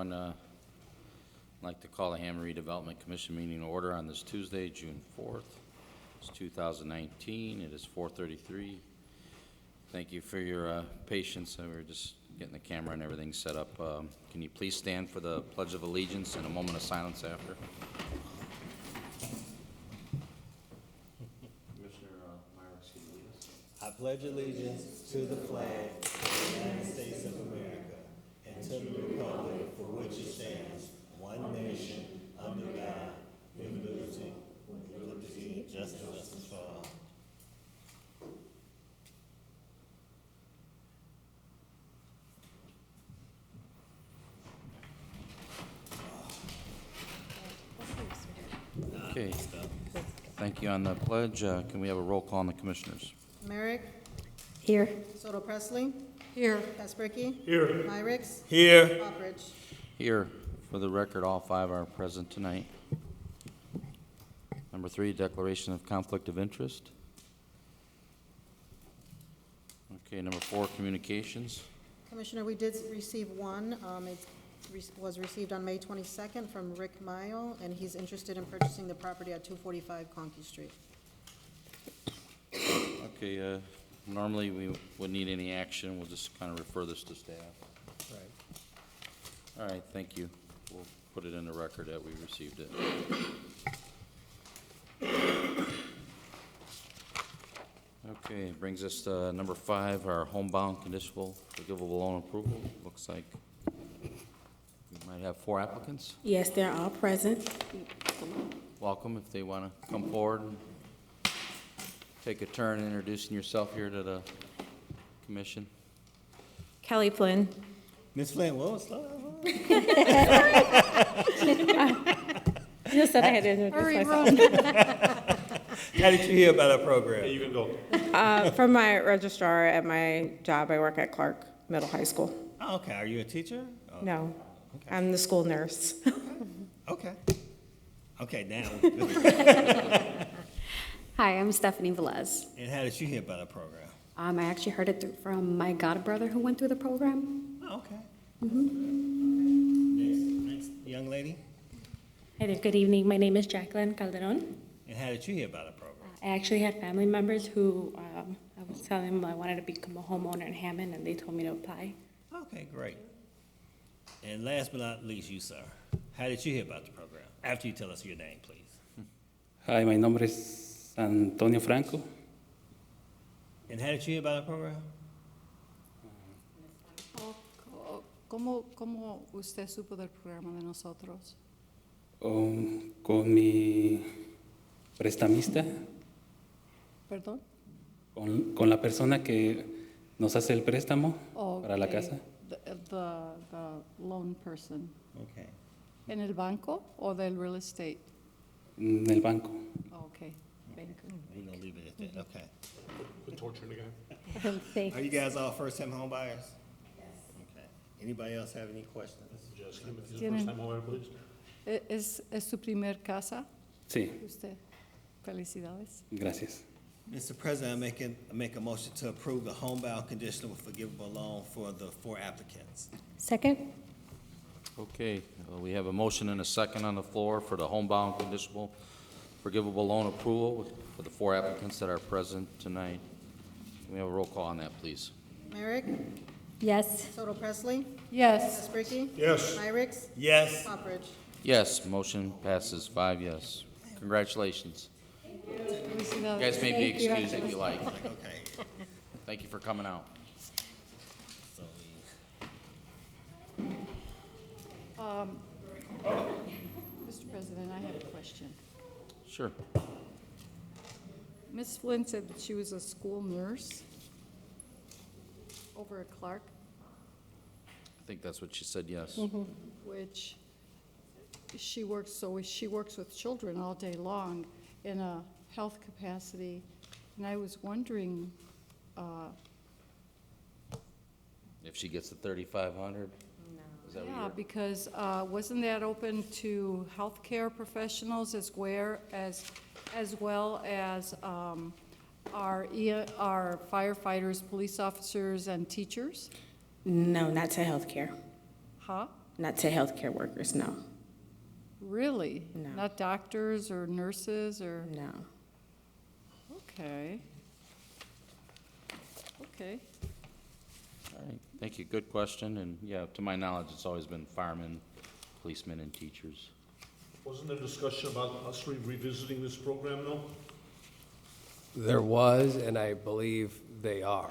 I'd like to call the Hammond Redevelopment Commission meeting in order on this Tuesday, June 4th. It's 2019. It is 4:33. Thank you for your patience. We're just getting the camera and everything set up. Can you please stand for the Pledge of Allegiance and a moment of silence after? Commissioner Myrick, can you lead us? I pledge allegiance to the flag of the United States of America and to the republic for which it stands, one nation, under God, with liberty and justice for all. Okay. Thank you on the pledge. Can we have a roll call on the commissioners? Merrick, Here. Soto Presley, Here. Kasperky, Here. Myrick, Here. Hopperidge. Here, for the record, all five are present tonight. Number 3, declaration of conflict of interest. Okay, number 4, communications. Commissioner, we did receive one. It was received on May 22nd from Rick Mile, and he's interested in purchasing the property at 245 Conkey Street. Okay, normally we wouldn't need any action. We'll just kind of refer this to staff. Right. All right, thank you. We'll put it in the record that we received it. Okay, brings us to number 5, our homebound conditional forgivable loan approval. Looks like we might have 4 applicants. Yes, they're all present. Welcome if they want to come forward and take a turn introducing yourself here to the commission. Kelly Flynn. Ms. Flynn, what was slow? Just said I had to introduce myself. How did you hear about our program? You can go. From my registrar at my job, I work at Clark Middle High School. Oh, okay, are you a teacher? Oh, No, okay. I'm the school nurse. Okay. Okay, now. Hi, I'm Stephanie Velez. And how did you hear about our program? I actually heard it from my godbrother who went through the program. Oh, okay. Next young lady. Hi there, good evening. My name is Jacqueline Calderon. And how did you hear about our program? I actually had family members who I was telling them I wanted to become a homeowner in Hammond, and they told me to apply. Okay, great. And last but not least, you, sir. How did you hear about the program? After you tell us your name, please. Hi, my nombre es Antonio Franco. And how did you hear about our program? ¿Cómo usted supo del programa de nosotros? Con mi prestamista, ¿Perdón? con la persona que nos hace el préstamo para la Okay. casa. The loan person. Okay. ¿En el banco o del real estate? En el banco. Okay, banker. We're gonna leave it at that, okay. Quit torturing the guy. Are you guys all first-time home buyers? Yes. Okay. Anybody else have any questions? Just him, if he's the first time over, please. ¿Es su primer casa? Sí, Usted. Felicidades. gracias. Mr. President, I make a motion to approve the homebound conditional forgivable loan for the 4 applicants. Second? Okay, we have a motion and a second on the floor for the homebound conditional forgivable loan approval for the 4 applicants that are present tonight. Can we have a roll call on that, please? Merrick, Yes. Soto Presley, Yes. Kasperky, Yes. Myrick, Yes. Hopperidge. Yes, motion passes 5 yes. Congratulations. You Felicidades. guys may be excused if you like. Okay. Thank you for coming out. So Mr. President, I have a question. Sure. Ms. Flynn said that she was a school nurse over at Clark, I think that's what she said, yes. which she works with children all day long in a health capacity. And I was wondering, If she gets the 3,500? Is that what yeah, you're? because wasn't that open to healthcare professionals as well as our firefighters, police officers, and teachers? No, not to healthcare. Huh? Not to healthcare workers, no. Really? No. Not doctors or nurses or? No. Okay. Okay. All right, thank you, good question, and yeah, to my knowledge, it's always been firemen, policemen, and teachers. Wasn't there discussion about us revisiting this program, though? There was, and I believe they are.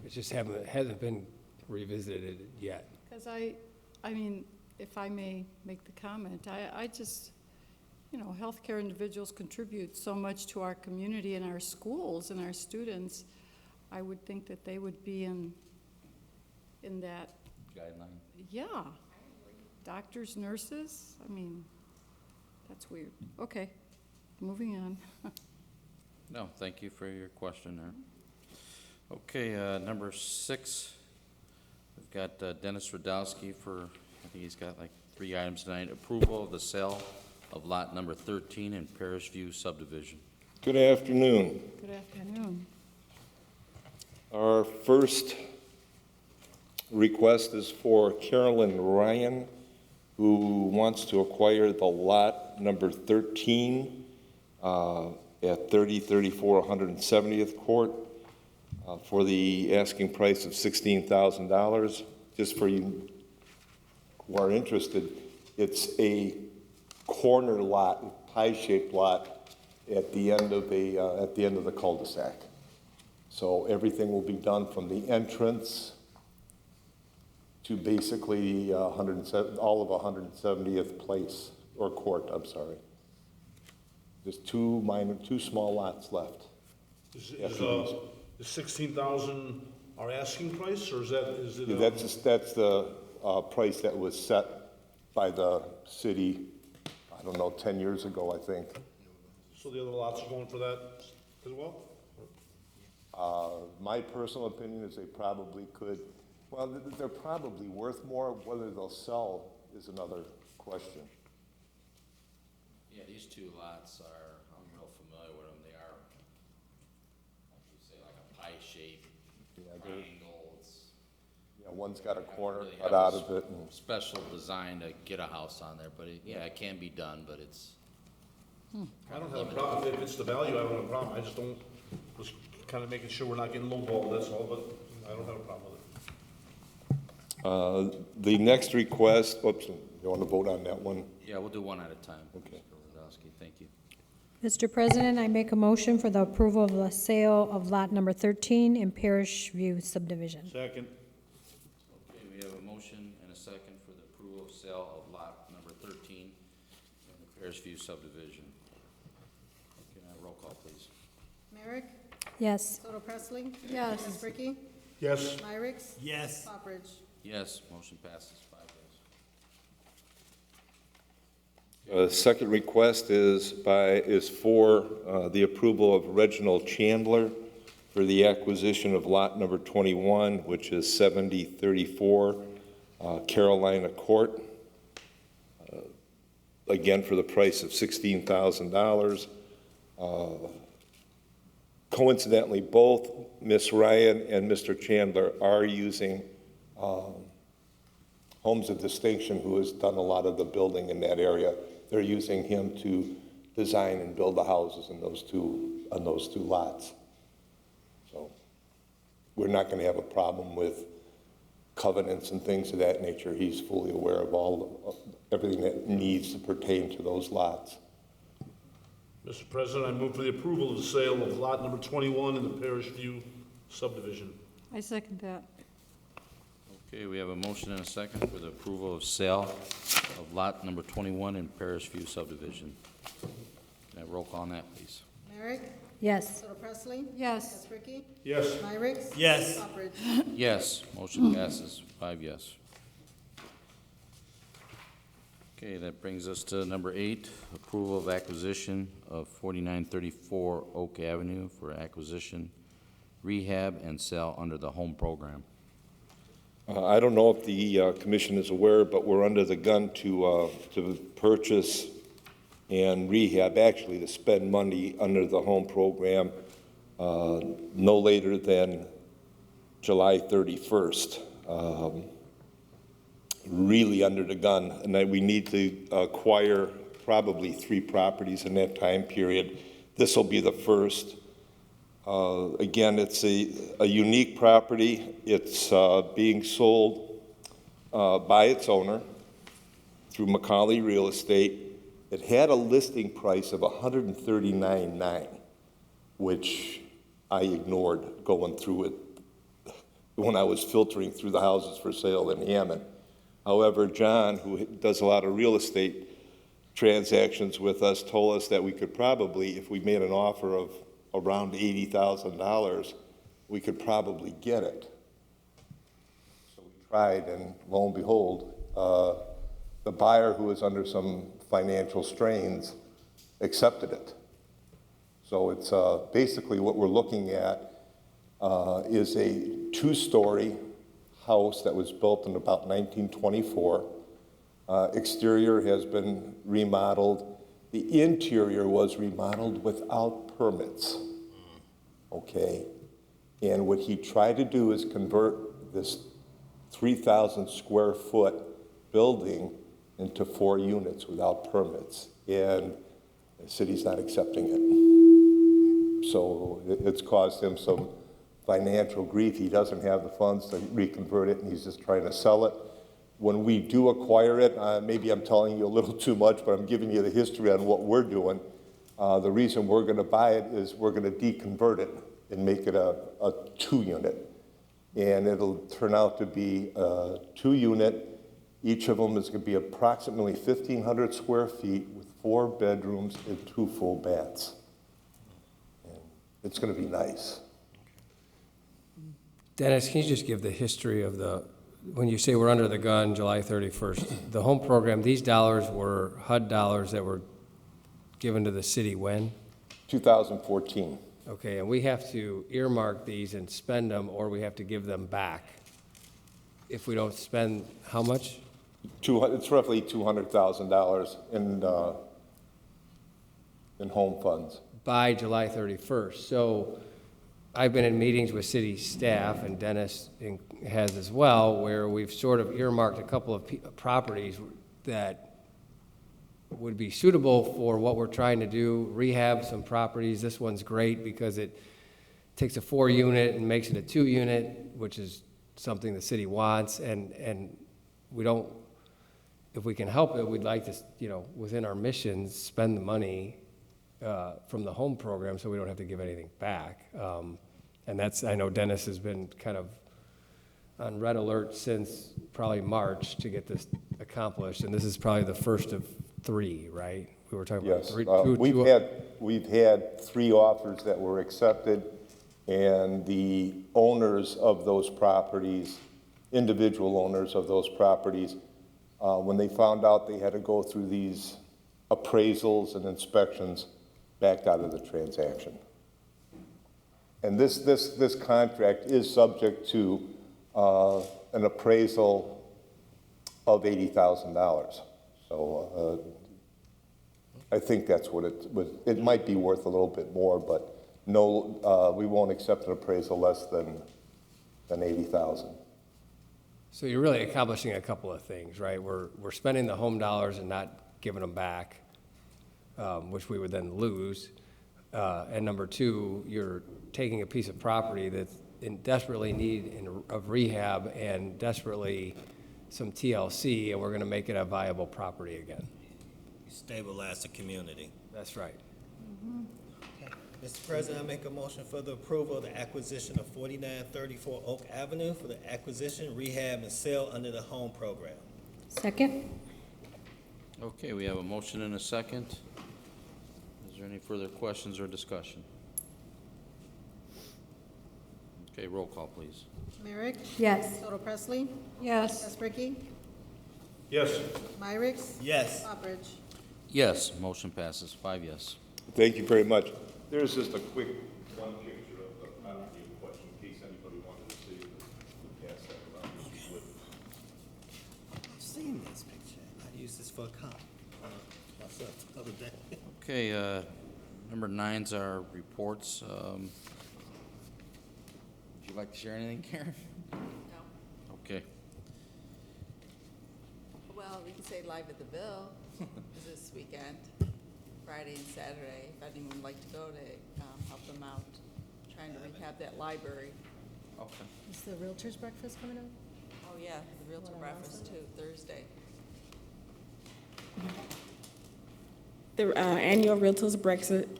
It just hasn't been revisited yet. Because I mean, if I may make the comment, I just, you know, healthcare individuals contribute so much to our community and our schools and our students. I would think that they would be in that, Guideline? yeah. Doctors, nurses, I mean, that's weird. Okay, moving on. No, thank you for your question there. Okay, number 6, we've got Dennis Radowski for, I think he's got like 3 items tonight. Approval of the sale of lot number 13 in Parish View subdivision. Good afternoon. Good afternoon. Our first request is for Carolyn Ryan, who wants to acquire the lot number 13 at 3034 170th Court for the asking price of $16,000. Just for you who are interested, it's a corner lot, pie-shaped lot at the end of the cul-de-sac. So everything will be done from the entrance to basically all of 170th place, or court, I'm sorry. Just two small lots left. Is 16,000 our asking price, or is it? Yeah, that's the price that was set by the city, I don't know, 10 years ago, I think. So the other lots are going for that as well? My personal opinion is they probably could, well, they're probably worth more. Whether they'll sell is another question. Yeah, these 2 lots are, I'm real familiar with them. They are, like you say, like a pie shape, triangle. It's Yeah, one's got a corner really cut have out a of it. And special design to get a house on there, but it can be done, but it's. I don't have a problem. If it's the value, I don't have a problem. I just don't, was kind of making sure we're not getting lowballed, that's all, but I don't have a problem with it. The next request, oops, you want to vote on that one? Yeah, we'll do one at a time. Okay. Mr. Radowski, thank you. Mr. President, I make a motion for the approval of the sale of lot number 13 in Parish View subdivision. Second. Okay, we have a motion and a second for the approval of sale of lot number 13 in the Parish View subdivision. Okay, now roll call, please. Merrick? Yes. Soto Presley? Yes. Espricky? Yes. Myrick? Yes. Poppridge? Yes, motion passes 5 yes. The second request is for the approval of Reginald Chandler for the acquisition of lot number 21, which is 7034 Carolina Court. Again, for the price of $16,000. Coincidentally, both Ms. Ryan and Mr. Chandler are using Homes of Distinction, who has done a lot of the building in that area. They're using him to design and build the houses on those two lots. So we're not going to have a problem with covenants and things of that nature. He's fully aware of everything that needs to pertain to those lots. Mr. President, I move for the approval of the sale of lot number 21 in the Parish View subdivision. I second that. Okay, we have a motion and a second for the approval of sale of lot number 21 in Parish View subdivision. Can I roll call on that, please? Merrick? Yes. Soto Presley? Yes. Espricky? Yes. Myrick? Yes. Poppridge? Yes, motion passes 5 yes. Okay, that brings us to number 8, approval of acquisition of 4934 Oak Avenue for acquisition, rehab, and sale under the home program. I don't know if the commission is aware, but we're under the gun to purchase and rehab, actually to spend money under the home program no later than July 31st. really under the gun, and that we need to acquire probably 3 properties in that time period. This will be the first. Again, it's a unique property. It's being sold by its owner through Macaulay Real Estate. It had a listing price of $139,900, which I ignored going through it when I was filtering through the houses for sale in Hammond. However, John, who does a lot of real estate transactions with us, told us that we could probably, if we made an offer of around $80,000, we could probably get it. So we tried, and lo and behold, the buyer, who was under some financial strains, accepted it. So it's basically what we're looking at is a 2-story house that was built in about 1924. Exterior has been remodeled. The interior was remodeled without permits, okay? And what he tried to do is convert this 3,000 square foot building into 4 units without permits, and the city's not accepting it. So it's caused him some financial grief. He doesn't have the funds to reconvert it, and he's just trying to sell it. When we do acquire it, maybe I'm telling you a little too much, but I'm giving you the history on what we're doing. The reason we're going to buy it is we're going to deconvert it and make it a 2-unit. And it'll turn out to be a 2-unit. Each of them is going to be approximately 1,500 square feet with 4 bedrooms and 2 full baths. And it's going to be nice. Dennis, can you just give the history of when you say we're under the gun, July 31st, the home program, these dollars were HUD dollars that were given to the city when? 2014. Okay, and we have to earmark these and spend them, or we have to give them back. If we don't spend, how much? It's roughly $200,000 in home funds. By July 31st. So I've been in meetings with city staff, and Dennis has as well, where we've sort of earmarked a couple of properties that would be suitable for what we're trying to do, rehab some properties. This one's great because it takes a 4-unit and makes it a 2-unit, which is something the city wants, and we don't, if we can help it, we'd like to, within our missions, spend the money from the home program so we don't have to give anything back. And that's, I know Dennis has been kind of on red alert since probably March to get this accomplished, and this is probably the first of 3, right? We were talking about Yes, 3. we've had 3 offers that were accepted, and the owners of those properties, individual owners of those properties, when they found out they had to go through these appraisals and inspections, backed out of the transaction. And this contract is subject to an appraisal of $80,000. So I think that's what it might be worth a little bit more, but no, we won't accept an appraisal less than $80,000. So you're really accomplishing a couple of things, right? We're spending the home dollars and not giving them back, which we would then lose. And number 2, you're taking a piece of property that's in desperately need of rehab and desperately some TLC, and we're going to make it a viable property again. Stabilize the community. That's right. Okay. Mr. President, I make a motion for the approval of the acquisition of 4934 Oak Avenue for the acquisition, rehab, and sale under the home program. Second? Okay, we have a motion and a second. Is there any further questions or discussion? Okay, roll call, please. Merrick? Yes. Toto Presley? Yes. Espricky? Yes. Myricks? Yes. Poppridge? Yes, motion passes, 5 yes. Thank you very much. There's just a quick one picture of the property in question, in case anybody wanted to see it. Pass that around. I've seen this picture. I used this for a comp myself the other day. Okay, number 9's our reports. Would you like to share anything, Karen? No. Okay. Well, we can say Live at the Ville is this weekend, Friday and Saturday, if anyone would like to go to help them out, trying to rehab that library. Okay. Is the Realtors Breakfast coming up? Oh, yeah, the Realtor Breakfast too, Thursday. The annual Realtors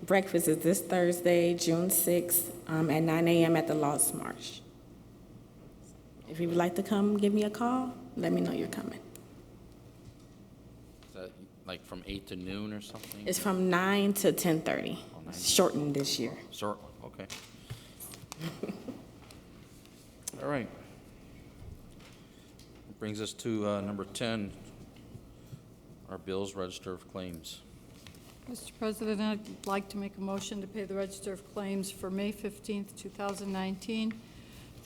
Breakfast is this Thursday, June 6th, at 9 a.m. at the Lost Marsh. If you would like to come, give me a call. Let me know you're coming. Is that like from 8 to noon or something? It's from 9 to 10:30. Oh, 9. Shortened this year. Sort, okay. All right. Brings us to number 10, our bills, register of claims. Mr. President, I'd like to make a motion to pay the Register of Claims for May 15th, 2019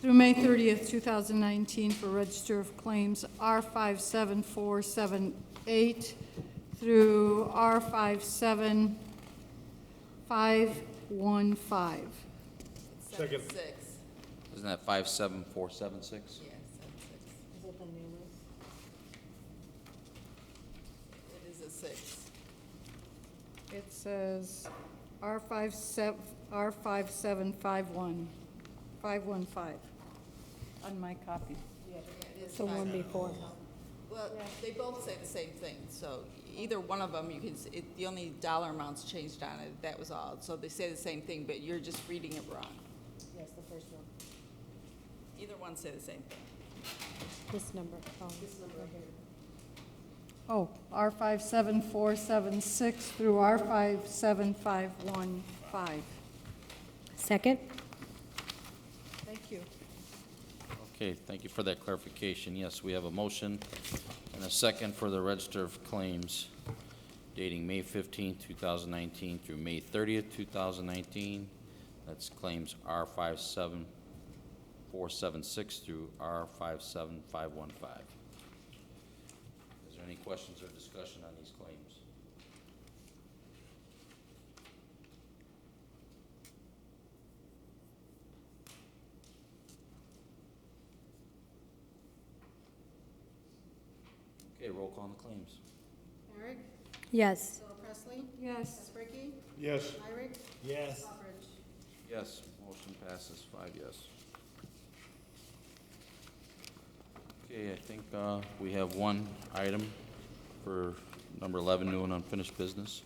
through May 30th, 2019 for Register of Claims R57478 through R57515. Second. 6. Isn't that 57476? Yeah, 7, 6. Is it the new list? It is a 6. It says R57515 on my copy. It's The one before. Well, they both say the same thing, so either one of them, you can, the only dollar amounts changed on it, that was all. So they say the same thing, but you're just reading it wrong. Yes, the first one. Either one say the same thing. This number. This number right here. Oh, R57476 through R57515. Second? Thank you. Okay, thank you for that clarification. Yes, we have a motion and a second for the register of claims dating May 15th, 2019 through May 30th, 2019. That's claims R57476 through R57515. Is there any questions or discussion on these claims? Okay, roll call on the claims. Eric? Yes. Phil Presley? Yes. Ricky? Yes. Irick? Yes. Roberts? Yes, motion passes 5 yes. Okay, I think we have one item for number 11, new and unfinished business.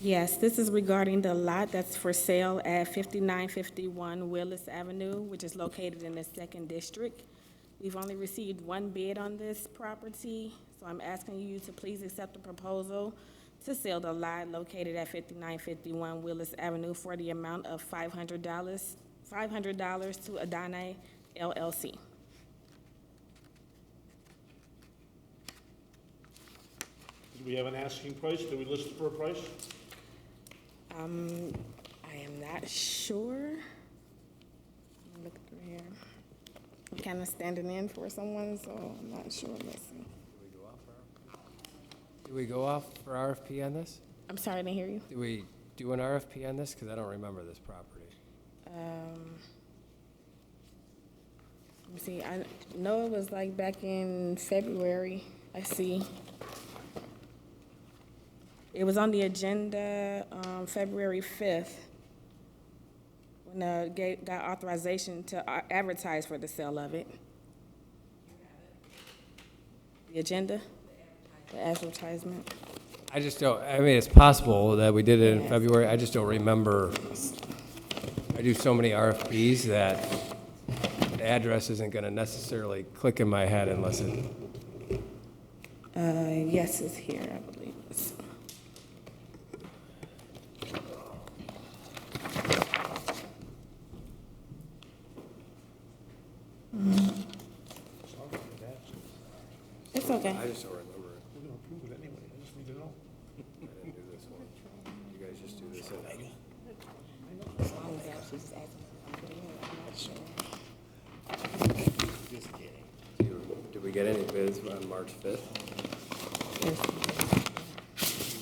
Yes, this is regarding the lot that's for sale at 5951 Willis Avenue, which is located in the 2nd District. We've only received one bid on this property, so I'm asking you to please accept the proposal to sell the lot located at 5951 Willis Avenue for the amount of $500 to Adane LLC. Do we have an asking price? Do we list it for a price? I am not sure. Look through here. I'm kind of standing in for someone, so I'm not sure. Let's see. Do we go off for RFP on this? I'm sorry, I didn't hear you. Do we do an RFP on this? Because I don't remember this property. Let me see. I know it was like back in February. I see. It was on the agenda February 5th when got authorization to advertise for the sale of it. The agenda, the advertisement. I just don't, I mean, it's possible that we did it in February. I just don't remember. I do so many RFPs that the address isn't going to necessarily click in my head unless it. Yes, it's here, I believe. It's okay. I just don't remember it. We're gonna approve it anyway, I just need to know. I didn't do this one. You guys just do this. Did we get any bids on March 5th?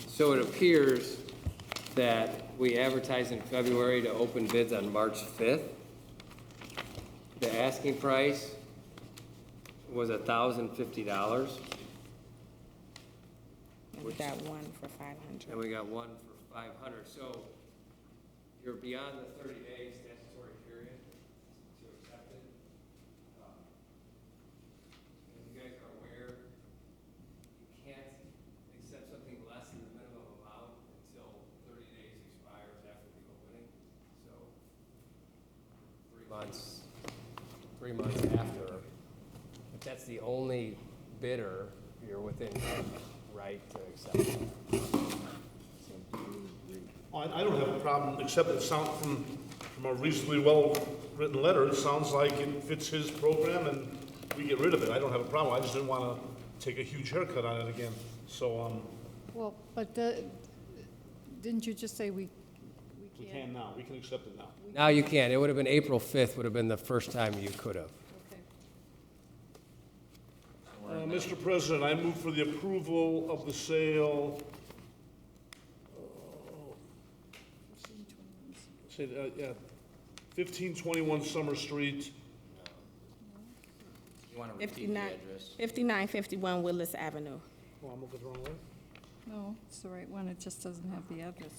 So it appears that we advertised in February to open bids on March 5th. The asking price was $1,050. we got one for 500. And we got one for 500. So you're beyond the 30-day statutory period to accept it. As you guys are aware, you can't accept something less than the minimum amount until 30 days expires after the opening. So 3 months after, if that's the only bidder, you're within your right to accept it. I don't have a problem, except it sounds from a reasonably well-written letter, it sounds like it fits his program and we get rid of it. I don't have a problem. I just didn't want to take a huge haircut on it again. So, Well, but didn't you just say we we can't? can now. We can accept it now. Now you can. It would have been April 5th would have been the first time you could have. Okay. Mr. President, I move for the approval of the sale. Say, 1521 Summer Street. You want to repeat the address? 5951 Willis Avenue. Oh, I'm looking the wrong way. No, it's the right one, it just doesn't have the address.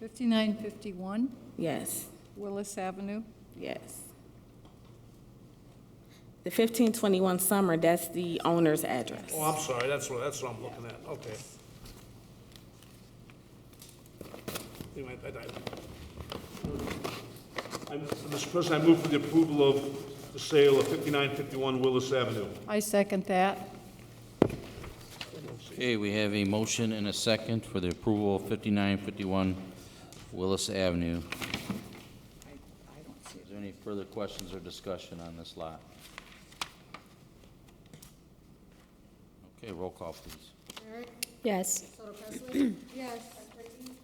5951 Yes, Willis Avenue. yes. The 1521 Summer, that's the owner's address. Oh, I'm sorry, that's what I'm looking at, okay. Anyway, Mr. President, I move for the approval of the sale of 5951 Willis Avenue. I second that. Okay, we have a motion and a second for the approval of 5951 Willis Avenue. Is there any further questions or discussion on this lot? Okay, roll call, please. Eric? Yes. Soto Presley? Yes.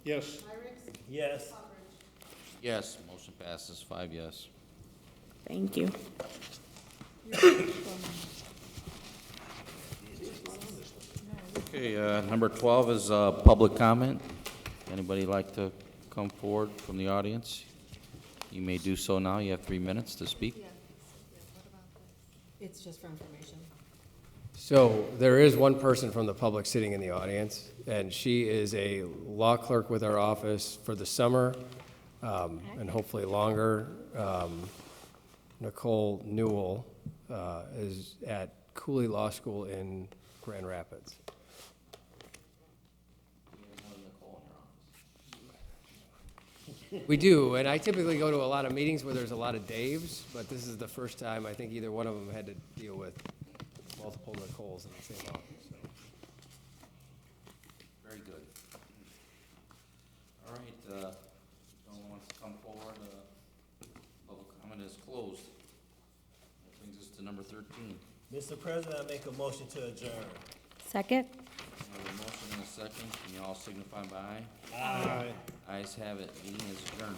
Yes. Irick? Yes. Yes, motion passes, 5 yes. Thank you. Okay, number 12 is public comment. Anybody like to come forward from the audience? You may do so now. You have 3 minutes to speak. It's just for information. So there is one person from the public sitting in the audience, and she is a law clerk with our office for the summer, and hopefully longer. Nicole Newell is at Cooley Law School in Grand Rapids. We do, and I typically go to a lot of meetings where there's a lot of Daves, but this is the first time I think either one of them had to deal with multiple Nicoles in the same office. So. Very good. All right, if no one wants to come forward, public comment is closed. That brings us to number 13. Mr. President, I make a motion to adjourn. Second? We have a motion and a second. Can you all signify by aye? Aye. Ayes have it. Meeting is adjourned.